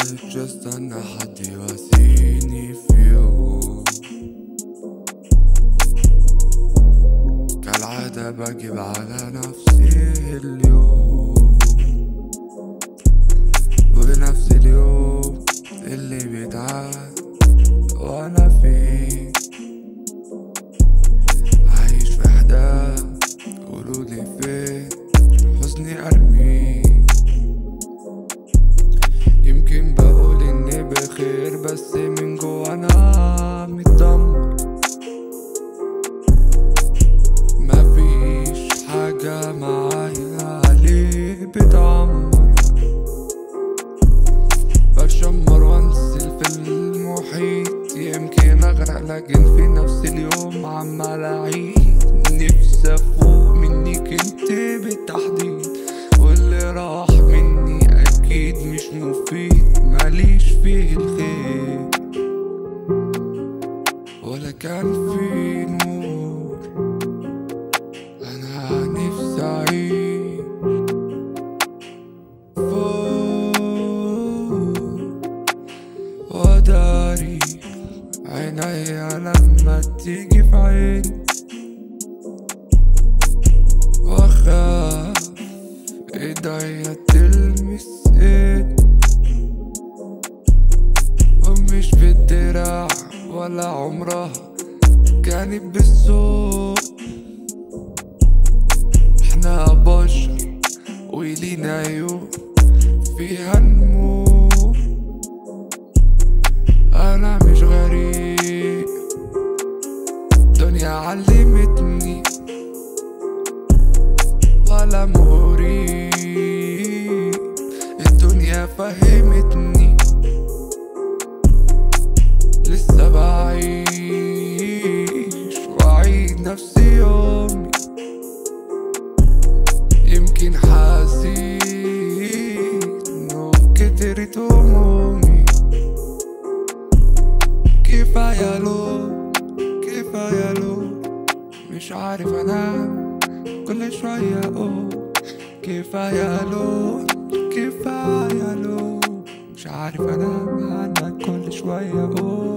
مبقتش استنى حد يواسيني في يوم، كالعادة بجيب على نفسي اليوم، ونفس اليوم اللي بيتعاد وانا فيه عايش في حداد. قولولي فين حزني ارميه، يمكن بقول اني بخير بس من جوا انا متدمر. مفيش حاجة معايا عليه بتعمر، بشمر وانزل في المحيط، يمكن اغرق لكن في نفس اليوم عمال اعيد. نفسي افوق منك انت بالتحديد، واللي راح مني اكيد مش مفيد، ماليش فيه الخير ولا كان فيه نور. انا نفسي اعيش فوق وداري عينيا لما تيجي في عيني، واخاف ايديا تلمس ايدي، ومش بالدراع ولا عمرها كانت بالذوق. احنا بشر ولينا عيون فيها نموت، انا مش غريب، الدنيا علمتني ولا مغرب، الدنيا فهمتني لسه بعيش وأعيد نفس يومي. يمكن حسيت إنه كترت همومي، كفاية لو كفاية لو مش عارف أنام كل شوية أقول كفاية لو كفاية لو مش عارف أنام عنك كل شوية أقول